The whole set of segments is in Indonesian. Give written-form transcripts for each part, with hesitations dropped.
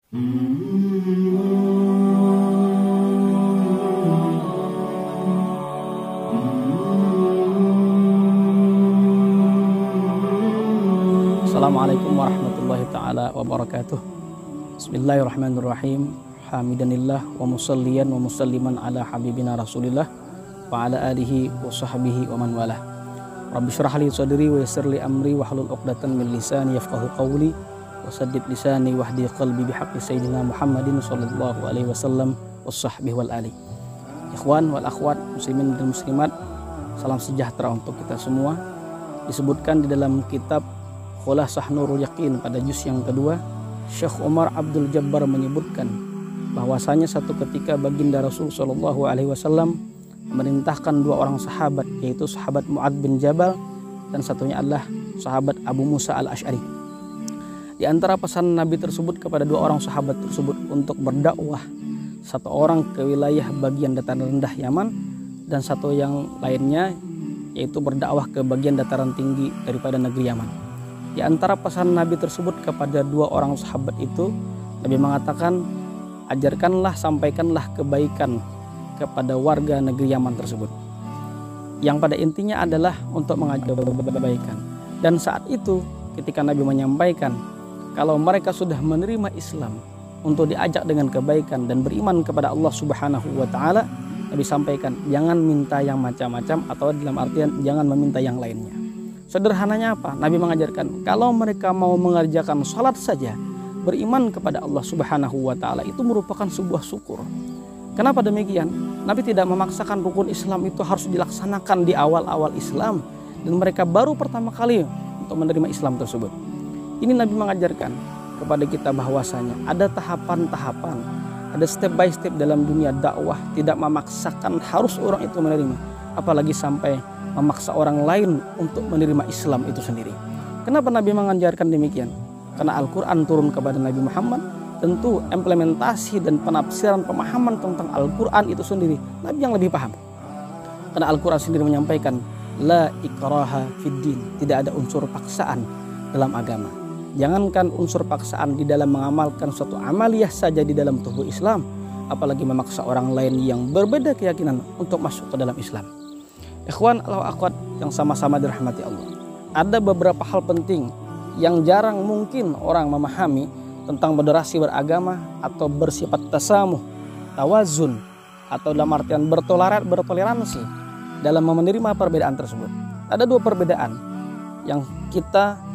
Assalamualaikum warahmatullahi ta'ala wabarakatuh. Bismillahirrahmanirrahim. Hamidanillah wa musalliyan wa musalliman ala habibina rasulillah wa ala alihi wa sahbihi wa man walah. Rabbi syrah li sadri wa yassir li amri wa hlul 'uqdatan min lisani yafqahu qawli wa saddid lisani wahdi qalbi bihaqqi sayyidina Muhammadin sallallahu alaihi wasallam wa sahbihi wal ali. Ikhwan wal akhwat muslimin dan muslimat, salam sejahtera untuk kita semua. Disebutkan di dalam kitab Khulasah Nurul Yaqin pada juz yang kedua, Syekh Umar Abdul Jabbar menyebutkan bahwasanya satu ketika baginda Rasul Shallallahu Alaihi Wasallam memerintahkan dua orang sahabat, yaitu sahabat Mu'ad bin Jabal dan satunya adalah sahabat Abu Musa al-Ash'ari. Di antara pesan Nabi tersebut kepada dua orang sahabat tersebut untuk berdakwah, satu orang ke wilayah bagian dataran rendah Yaman dan satu yang lainnya yaitu berdakwah ke bagian dataran tinggi daripada negeri Yaman. Di antara pesan Nabi tersebut kepada dua orang sahabat itu, Nabi mengatakan, ajarkanlah, sampaikanlah kebaikan kepada warga negeri Yaman tersebut. Yang pada intinya adalah untuk mengajar kebaikan. Dan saat itu ketika Nabi menyampaikan kalau mereka sudah menerima Islam untuk diajak dengan kebaikan dan beriman kepada Allah Subhanahu wa Ta'ala, Nabi sampaikan jangan minta yang macam-macam, atau dalam artian jangan meminta yang lainnya. Sederhananya apa? Nabi mengajarkan kalau mereka mau mengerjakan salat saja, beriman kepada Allah Subhanahu wa Ta'ala, itu merupakan sebuah syukur. Kenapa demikian? Nabi tidak memaksakan rukun Islam itu harus dilaksanakan di awal-awal Islam dan mereka baru pertama kali untuk menerima Islam tersebut. Ini Nabi mengajarkan kepada kita bahwasanya ada tahapan-tahapan, ada step by step dalam dunia dakwah, tidak memaksakan harus orang itu menerima, apalagi sampai memaksa orang lain untuk menerima Islam itu sendiri. Kenapa Nabi mengajarkan demikian? Karena Al-Quran turun kepada Nabi Muhammad, tentu implementasi dan penafsiran pemahaman tentang Al-Quran itu sendiri Nabi yang lebih paham. Karena Al-Quran sendiri menyampaikan la ikraha fid din, tidak ada unsur paksaan dalam agama. Jangankan unsur paksaan di dalam mengamalkan suatu amaliyah saja di dalam tubuh Islam, apalagi memaksa orang lain yang berbeda keyakinan untuk masuk ke dalam Islam. Ikhwan atau akhwat yang sama-sama dirahmati Allah, ada beberapa hal penting yang jarang mungkin orang memahami tentang moderasi beragama atau bersifat tasamuh, tawazun, atau dalam artian bertoleransi dalam menerima perbedaan tersebut. Ada dua perbedaan yang kita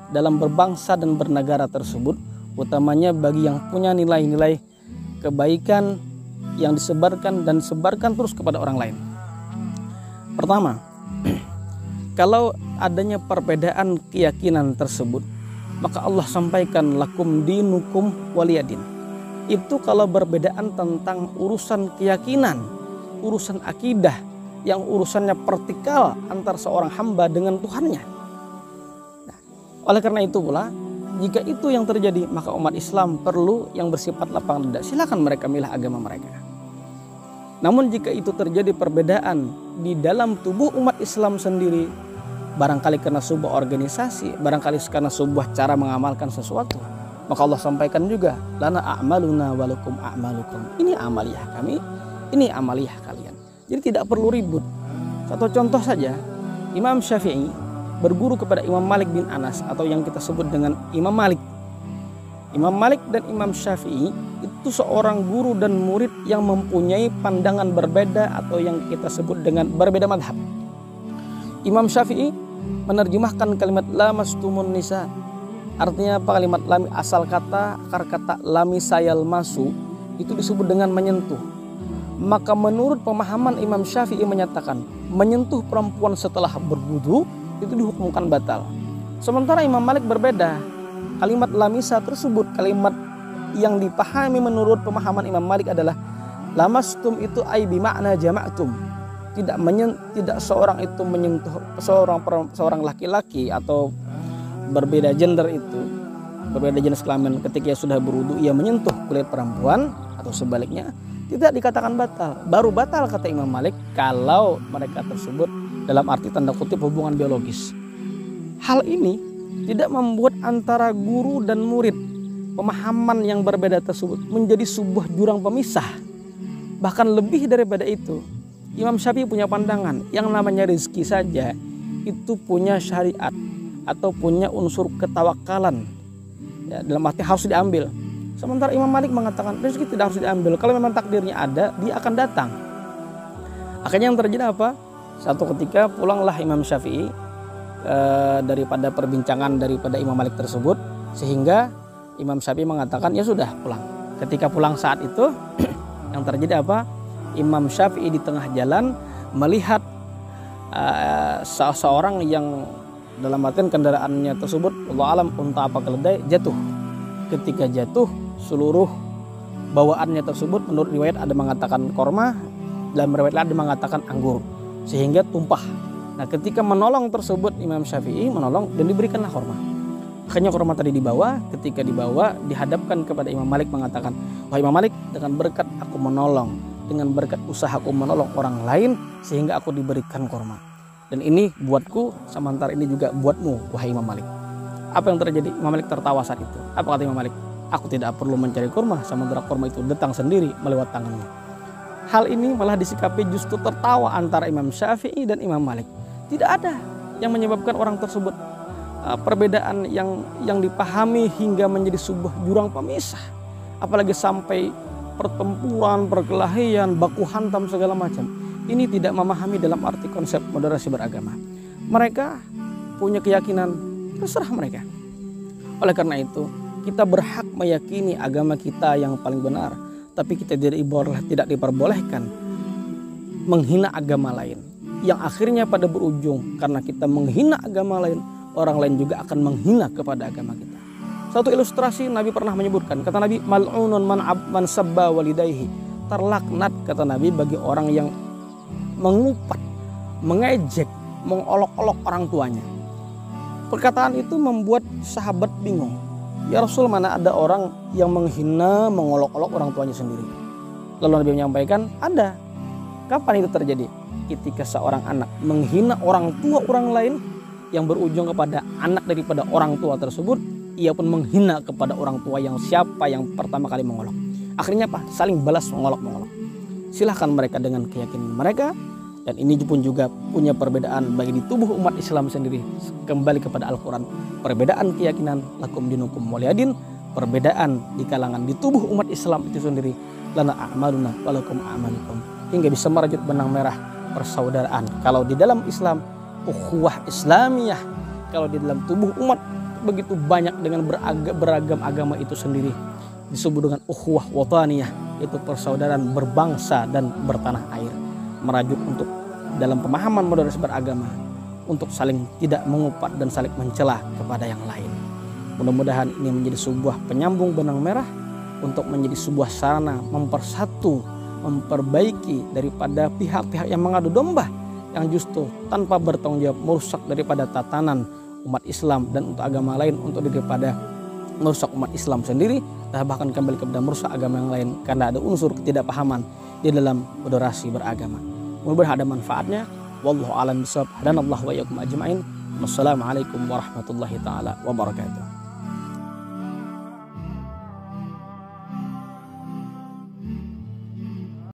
dalam berbangsa dan bernegara tersebut, utamanya bagi yang punya nilai-nilai kebaikan yang disebarkan dan sebarkan terus kepada orang lain. Pertama, kalau adanya perbedaan keyakinan tersebut, maka Allah sampaikan lakum dinukum waliyadin. Itu kalau berbedaan tentang urusan keyakinan, urusan akidah, yang urusannya vertikal antar seorang hamba dengan Tuhannya. Nah, oleh karena itu pula, jika itu yang terjadi, maka umat Islam perlu yang bersifat lapang dada. Silakan mereka milah agama mereka. Namun jika itu terjadi perbedaan di dalam tubuh umat Islam sendiri, barangkali karena sebuah organisasi, barangkali karena sebuah cara mengamalkan sesuatu, maka Allah sampaikan juga lana a'maluna walakum a'malukum. Ini amaliyah kami, ini amaliyah kalian. Jadi tidak perlu ribut. Satu contoh saja, Imam Syafi'i berguru kepada Imam Malik bin Anas, atau yang kita sebut dengan Imam Malik. Imam Malik dan Imam Syafi'i itu seorang guru dan murid yang mempunyai pandangan berbeda, atau yang kita sebut dengan berbeda madhab. Imam Syafi'i menerjemahkan kalimat lamastumun nisa. Artinya apa kalimat lami? Asal kata, akar kata lami sayal masu itu disebut dengan menyentuh. Maka menurut pemahaman Imam Syafi'i menyatakan menyentuh perempuan setelah berwudu itu dihukumkan batal. Sementara Imam Malik berbeda. Kalimat lamisa tersebut, kalimat yang dipahami menurut pemahaman Imam Malik adalah lamastum itu ai bimakna jama'tum. Tidak seorang itu menyentuh seorang laki-laki atau berbeda gender itu, berbeda jenis kelamin, ketika ia sudah berwudu ia menyentuh kulit perempuan atau sebaliknya, tidak dikatakan batal. Baru batal kata Imam Malik kalau mereka tersebut dalam arti tanda kutip hubungan biologis. Hal ini tidak membuat antara guru dan murid pemahaman yang berbeda tersebut menjadi sebuah jurang pemisah. Bahkan lebih daripada itu, Imam Syafi'i punya pandangan yang namanya rezeki saja itu punya syariat atau punya unsur ketawakalan, ya, dalam arti harus diambil. Sementara Imam Malik mengatakan rezeki tidak harus diambil, kalau memang takdirnya ada dia akan datang. Akhirnya yang terjadi apa? Satu ketika pulanglah Imam Syafi'i daripada perbincangan daripada Imam Malik tersebut, sehingga Imam Syafi'i mengatakan ya sudah pulang. Ketika pulang saat itu yang terjadi apa? Imam Syafi'i di tengah jalan melihat seseorang yang dalam artian kendaraannya tersebut Allah alam unta apa keledai jatuh. Ketika jatuh seluruh bawaannya tersebut menurut riwayat ada mengatakan korma, dalam riwayat ada mengatakan anggur, sehingga tumpah. Nah ketika menolong tersebut Imam Syafi'i menolong dan diberikanlah korma. Akhirnya korma tadi dibawa, ketika dibawa dihadapkan kepada Imam Malik mengatakan, wahai Imam Malik, dengan berkat aku menolong, dengan berkat usahaku menolong orang lain sehingga aku diberikan korma. Dan ini buatku, sementara ini juga buatmu wahai Imam Malik. Apa yang terjadi? Imam Malik tertawa saat itu. Apa kata Imam Malik? Aku tidak perlu mencari korma, sementara korma itu datang sendiri melewat tanganmu. Hal ini malah disikapi justru tertawa antara Imam Syafi'i dan Imam Malik. Tidak ada yang menyebabkan orang tersebut perbedaan yang dipahami hingga menjadi sebuah jurang pemisah. Apalagi sampai pertempuran, perkelahian, baku hantam segala macam. Ini tidak memahami dalam arti konsep moderasi beragama. Mereka punya keyakinan, terserah mereka. Oleh karena itu, kita berhak meyakini agama kita yang paling benar, tapi kita tidak diperbolehkan menghina agama lain. Yang akhirnya pada berujung karena kita menghina agama lain, orang lain juga akan menghina kepada agama kita. Satu ilustrasi Nabi pernah menyebutkan, kata Nabi, mal'unun man sabba walidayhi, terlaknat kata Nabi bagi orang yang mengupat, mengejek, mengolok-olok orang tuanya. Perkataan itu membuat sahabat bingung. Ya Rasul, mana ada orang yang menghina, mengolok-olok orang tuanya sendiri? Lalu Nabi menyampaikan, ada. Kapan itu terjadi? Ketika seorang anak menghina orang tua orang lain yang berujung kepada anak daripada orang tua tersebut, ia pun menghina kepada orang tua yang siapa yang pertama kali mengolok. Akhirnya apa? Saling balas mengolok-mengolok. Silahkan mereka dengan keyakinan mereka, dan ini pun juga punya perbedaan bagi di tubuh umat Islam sendiri. Kembali kepada Al-Quran, perbedaan keyakinan lakum dinukum waliyadin, perbedaan di kalangan di tubuh umat Islam itu sendiri, lana a'maluna walakum a'malukum, hingga bisa merajut benang merah persaudaraan. Kalau di dalam Islam ukhuwah Islamiyah, kalau di dalam tubuh umat begitu banyak dengan beragam agama itu sendiri, disebut dengan ukhuwah wataniyah, yaitu persaudaraan berbangsa dan bertanah air. Merajuk untuk dalam pemahaman moderasi beragama untuk saling tidak mengupat dan saling mencela kepada yang lain. Mudah-mudahan ini menjadi sebuah penyambung benang merah untuk menjadi sebuah sarana mempersatu, memperbaiki daripada pihak-pihak yang mengadu domba, yang justru tanpa bertanggung jawab merusak daripada tatanan umat Islam dan untuk agama lain, untuk daripada merusak umat Islam sendiri, dan bahkan kembali kepada merusak agama yang lain karena ada unsur ketidakpahaman di dalam moderasi beragama. Mudah-mudahan ada manfaatnya. Wallahu a'lam bishawab. Hadanallahu wa iyyakum ajma'in. Wassalamualaikum warahmatullahi taala wabarakatuh.